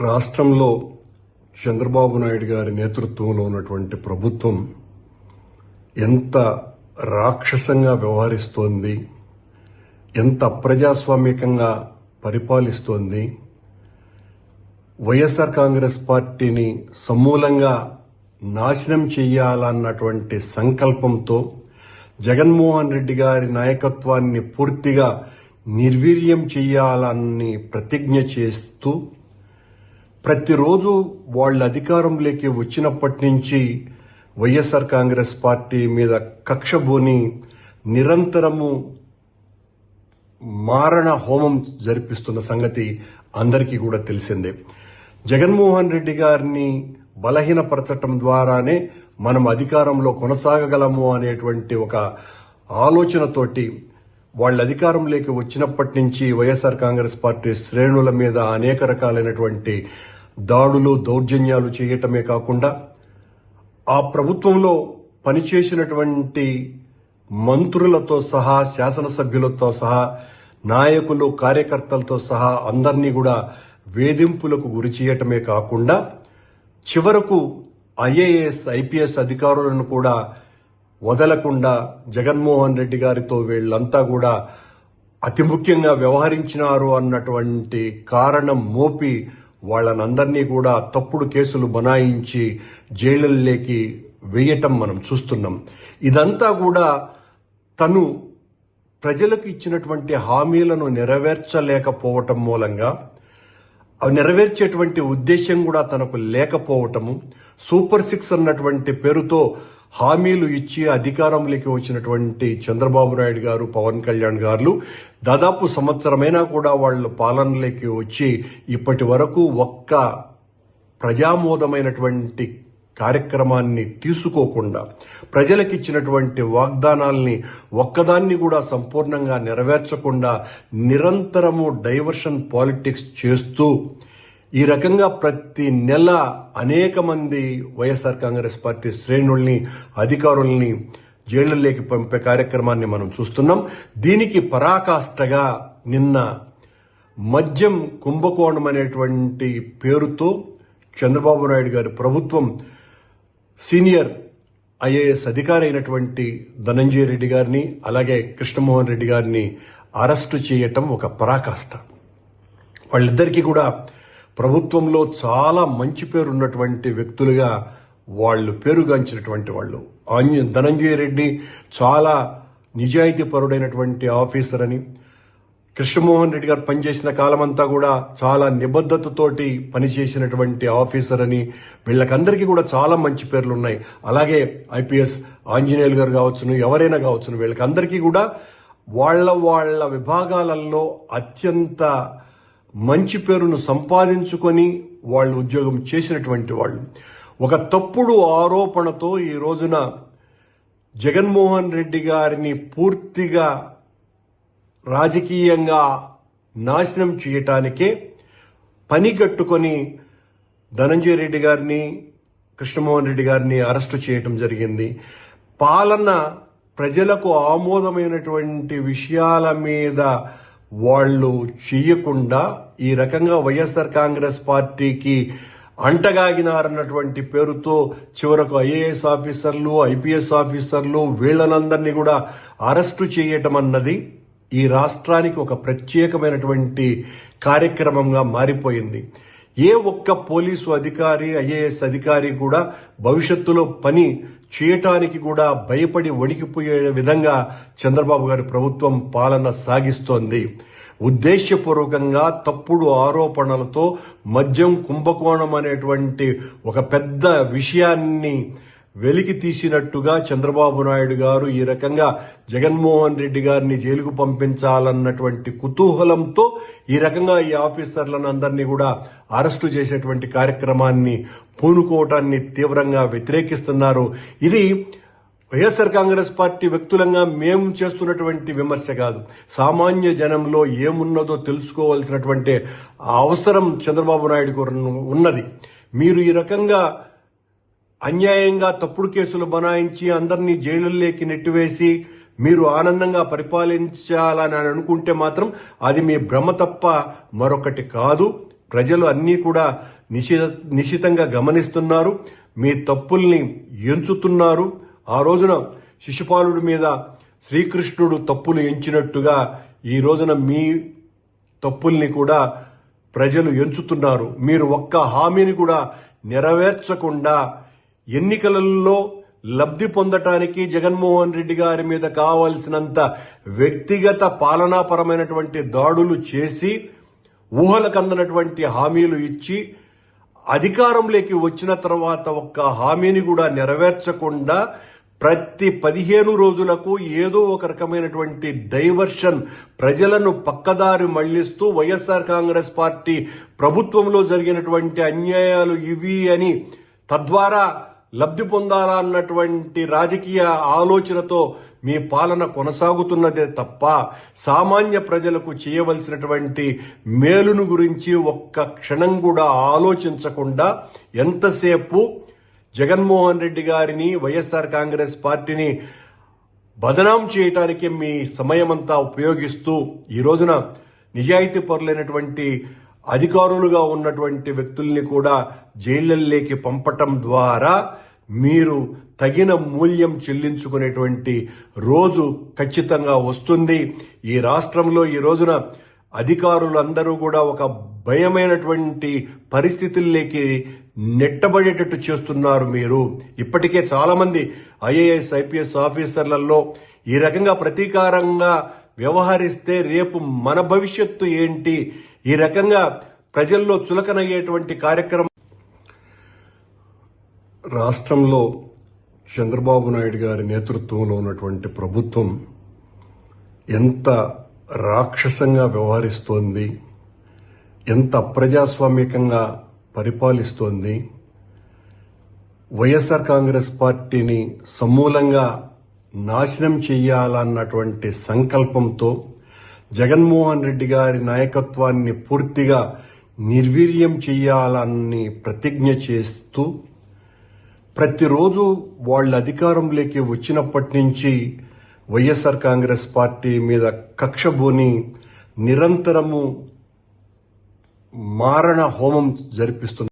రాష్ట్రంలో చంద్రబాబు నాయుడు గారి నేతృత్వంలో ఉన్నటువంటి ప్రభుత్వం ఎంత రాక్షసంగా వ్యవహరిస్తోంది, ఎంత అప్రజాస్వామికంగా పరిపాలిస్తోంది, వైఎస్ఆర్ కాంగ్రెస్ పార్టీని సమూలంగా నాశనం చేయాలన్నటువంటి సంకల్పంతో జగన్మోహన్ రెడ్డి గారి నాయకత్వాన్ని పూర్తిగా నిర్వీర్యం చేయాలని ప్రతిజ్ఞ చేస్తూ ప్రతిరోజు వాళ్ళ అధికారంలోకి వచ్చినప్పటి నుంచి వైఎస్ఆర్ కాంగ్రెస్ పార్టీ మీద కక్షబోని నిరంతరము మారణ హోమం జరిపిస్తున్న సంగతి అందరికీ కూడా తెలిసిందే. జగన్మోహన్ రెడ్డి గారిని బలహీనపరచటం ద్వారానే మనం అధికారంలో కొనసాగగలము అనేటువంటి ఒక ఆలోచనతోటి వాళ్ళ అధికారంలోకి వచ్చినప్పటి నుంచి వైఎస్ఆర్ కాంగ్రెస్ పార్టీ శ్రేణుల మీద అనేక రకాలైనటువంటి దాడులు దౌర్జన్యాలు చేయటమే కాకుండా ఆ ప్రభుత్వంలో పనిచేసినటువంటి మంత్రులతో సహా శాసనసభ్యులతో సహా నాయకులు కార్యకర్తలతో సహా అందరినీ కూడా వేధింపులకు గురి చేయటమే కాకుండా చివరకు ఐఏఎస్ ఐపీఎస్ అధికారులను కూడా వదలకుండా జగన్మోహన్ రెడ్డి గారితో వీళ్ళంతా కూడా అతి ముఖ్యంగా వ్యవహరించినారు అన్నటువంటి కారణం మోపి వాళ్ళనందరినీ కూడా తప్పుడు కేసులు బనాయించి జైళ్ళలోకి వేయటం మనం చూస్తున్నాం. ఇదంతా కూడా తను ప్రజలకు ఇచ్చినటువంటి హామీలను నెరవేర్చలేకపోవటం మూలంగా అవి నెరవేర్చేటువంటి ఉద్దేశం కూడా తనకు లేకపోవటము, సూపర్ 6 అన్నటువంటి పేరుతో హామీలు ఇచ్చి అధికారంలోకి వచ్చినటువంటి చంద్రబాబు నాయుడు గారు, పవన్ కళ్యాణ్ గారు దాదాపు సంవత్సరమైనా కూడా వాళ్ళ పాలనలోకి వచ్చి ఇప్పటి వరకు ఒక్క ప్రజామోదమైనటువంటి కార్యక్రమాన్ని తీసుకోకుండా ప్రజలకు ఇచ్చినటువంటి వాగ్దానాల్ని ఒక్కదాన్ని కూడా సంపూర్ణంగా నెరవేర్చకుండా నిరంతరము డైవర్షన్ పాలిటిక్స్ చేస్తూ ఈ రకంగా ప్రతి నెల అనేక మంది వైఎస్ఆర్ కాంగ్రెస్ పార్టీ శ్రేణుల్ని అధికారుల్ని జైళ్లలోకి పంపే కార్యక్రమాన్ని మనం చూస్తున్నాం. దీనికి పరాకాష్ఠగా నిన్న మద్యం కుంభకోణం అనేటువంటి పేరుతో చంద్రబాబు నాయుడు గారి ప్రభుత్వం సీనియర్ ఐఏఎస్ అధికారి అయినటువంటి ధనంజయ రెడ్డి గారిని అలాగే కృష్ణమోహన్ రెడ్డి గారిని అరెస్టు చేయటం ఒక పరాకాష్ఠ. వాళ్ళిద్దరికీ కూడా ప్రభుత్వంలో చాలా మంచి పేరు ఉన్నటువంటి వ్యక్తులుగా వాళ్ళు పేరుగాంచినటువంటి వాళ్ళు. ధనంజయ రెడ్డి చాలా నిజాయితీ పరుడైనటువంటి ఆఫీసర్ అని, కృష్ణమోహన్ రెడ్డి గారు పనిచేసిన కాలమంతా కూడా చాలా నిబద్ధతతోటి పనిచేసినటువంటి ఆఫీసర్ అని వీళ్ళకందరికీ కూడా చాలా మంచి పేర్లు ఉన్నాయి. అలాగే ఐపీఎస్ ఆంజనేయులు గారు కావచ్చును, ఎవరైనా కావచ్చును, వీళ్ళకందరికీ కూడా వాళ్ళ విభాగాలలో అత్యంత మంచి పేరును సంపాదించుకొని వాళ్ళు ఉద్యోగం చేసినటువంటి వాళ్ళు. ఒక తప్పుడు ఆరోపణతో ఈ రోజున జగన్మోహన్ రెడ్డి గారిని పూర్తిగా రాజకీయంగా నాశనం చేయటానికే పనిగట్టుకొని ధనంజయ రెడ్డి గారిని కృష్ణమోహన్ రెడ్డి గారిని అరెస్టు చేయటం జరిగింది. పాలన ప్రజలకు ఆమోదమైనటువంటి విషయాల మీద వాళ్ళు చేయకుండా ఈ రకంగా వైఎస్ఆర్ కాంగ్రెస్ పార్టీకి అంటగాగినారన్నటువంటి పేరుతో చివరకు ఐఏఎస్ ఆఫీసర్లు ఐపీఎస్ ఆఫీసర్లు వీళ్ళనందరినీ కూడా అరెస్టు చేయటం అన్నది ఈ రాష్ట్రానికి ఒక ప్రత్యేకమైనటువంటి కార్యక్రమంగా మారిపోయింది. ఏ ఒక్క పోలీసు అధికారి ఐఏఎస్ అధికారి కూడా భవిష్యత్తులో పని చేయటానికి కూడా భయపడి వణికిపోయే విధంగా చంద్రబాబు గారి ప్రభుత్వం పాలన సాగిస్తోంది. ఉద్దేశపూర్వకంగా తప్పుడు ఆరోపణలతో మద్యం కుంభకోణం అనేటువంటి ఒక పెద్ద విషయాన్ని వెలికి తీసినట్టుగా చంద్రబాబు నాయుడు గారు ఈ రకంగా జగన్మోహన్ రెడ్డి గారిని జైలుకు పంపించాలన్నటువంటి కుతూహలంతో ఈ రకంగా ఈ ఆఫీసర్లను అందరినీ కూడా అరెస్టు చేసేటువంటి కార్యక్రమాన్ని పూనుకోవటాన్ని తీవ్రంగా వ్యతిరేకిస్తున్నారు. ఇది వైఎస్ఆర్ కాంగ్రెస్ పార్టీ వ్యక్తులంగా మేము చేస్తున్నటువంటి విమర్శ కాదు. సామాన్య జనంలో ఏమున్నదో తెలుసుకోవాల్సినటువంటి అవసరం చంద్రబాబు నాయుడు గారు ఉన్నది. మీరు ఈ రకంగా అన్యాయంగా తప్పుడు కేసులు బనాయించి అందరినీ జైలుల్లోకి నెట్టివేసి మీరు ఆనందంగా పరిపాలించాలని అనుకుంటే మాత్రం అది మీ భ్రమ తప్ప మరొకటి కాదు. ప్రజలు అన్నీ కూడా నిశితంగా గమనిస్తున్నారు. మీ తప్పుల్ని ఎంచుతున్నారు. ఆ రోజున శిశుపాలుడి మీద శ్రీకృష్ణుడు తప్పులు ఎంచినట్టుగా ఈ రోజున మీ తప్పుల్ని కూడా ప్రజలు ఎంచుతున్నారు. మీరు ఒక్క హామీని కూడా నెరవేర్చకుండా ఎన్నికలలో లబ్ధి పొందటానికి జగన్మోహన్ రెడ్డి గారి మీద కావలసినంత వ్యక్తిగత పాలనాపరమైనటువంటి దాడులు చేసి ఊహలకు అందనటువంటి హామీలు ఇచ్చి అధికారంలోకి వచ్చిన తర్వాత ఒక్క హామీని కూడా నెరవేర్చకుండా ప్రతి 15 రోజులకు ఏదో ఒక రకమైనటువంటి డైవర్షన్, ప్రజలను పక్కదారి మళ్లిస్తూ వైఎస్ఆర్ కాంగ్రెస్ పార్టీ ప్రభుత్వంలో జరిగినటువంటి అన్యాయాలు ఇవి అని తద్వారా లబ్ధి పొందాలా అన్నటువంటి రాజకీయ ఆలోచనతో మీ పాలన కొనసాగుతున్నదే తప్ప సామాన్య ప్రజలకు చేయవలసినటువంటి మేలును గురించి ఒక్క క్షణం కూడా ఆలోచించకుండా ఎంతసేపు జగన్మోహన్ రెడ్డి గారిని, వైఎస్ఆర్ కాంగ్రెస్ పార్టీని బదనాం చేయటానికి మీ సమయమంతా ఉపయోగిస్తూ ఈ రోజున నిజాయితీ పరులైనటువంటి అధికారులుగా ఉన్నటువంటి వ్యక్తుల్ని కూడా జైళ్లలోకి పంపటం ద్వారా మీరు తగిన మూల్యం చెల్లించుకునేటువంటి రోజు ఖచ్చితంగా వస్తుంది. ఈ రాష్ట్రంలో ఈ రోజున అధికారులందరూ కూడా ఒక భయమైనటువంటి పరిస్థితుల్లోకి నెట్టబడేటట్టు చేస్తున్నారు. మీరు ఇప్పటికే చాలా మంది ఐఏఎస్, ఐపీఎస్ ఆఫీసర్లలో ఈ రకంగా ప్రతీకారంగా వ్యవహరిస్తే రేపు మన భవిష్యత్తు ఏంటి, ఈ రకంగా ప్రజల్లో చులకనయ్యేటువంటి కార్యక్రమం. రాష్ట్రంలో చంద్రబాబు నాయుడు గారి నేతృత్వంలో ఉన్నటువంటి ప్రభుత్వం ఎంత రాక్షసంగా వ్యవహరిస్తోంది, ఎంత అప్రజాస్వామికంగా పరిపాలిస్తోంది. వైఎస్ఆర్ కాంగ్రెస్ పార్టీని సమూలంగా నాశనం చేయాలన్నటువంటి సంకల్పంతో జగన్మోహన్ రెడ్డి గారి నాయకత్వాన్ని పూర్తిగా నిర్వీర్యం చేయాలని ప్రతిజ్ఞ చేస్తూ ప్రతిరోజు వాళ్ళ అధికారంలోకి వచ్చినప్పటి నుంచి వైఎస్ఆర్ కాంగ్రెస్ పార్టీ మీద కక్షబోని నిరంతరము మారణ హోమం జరిపిస్తున్నారు.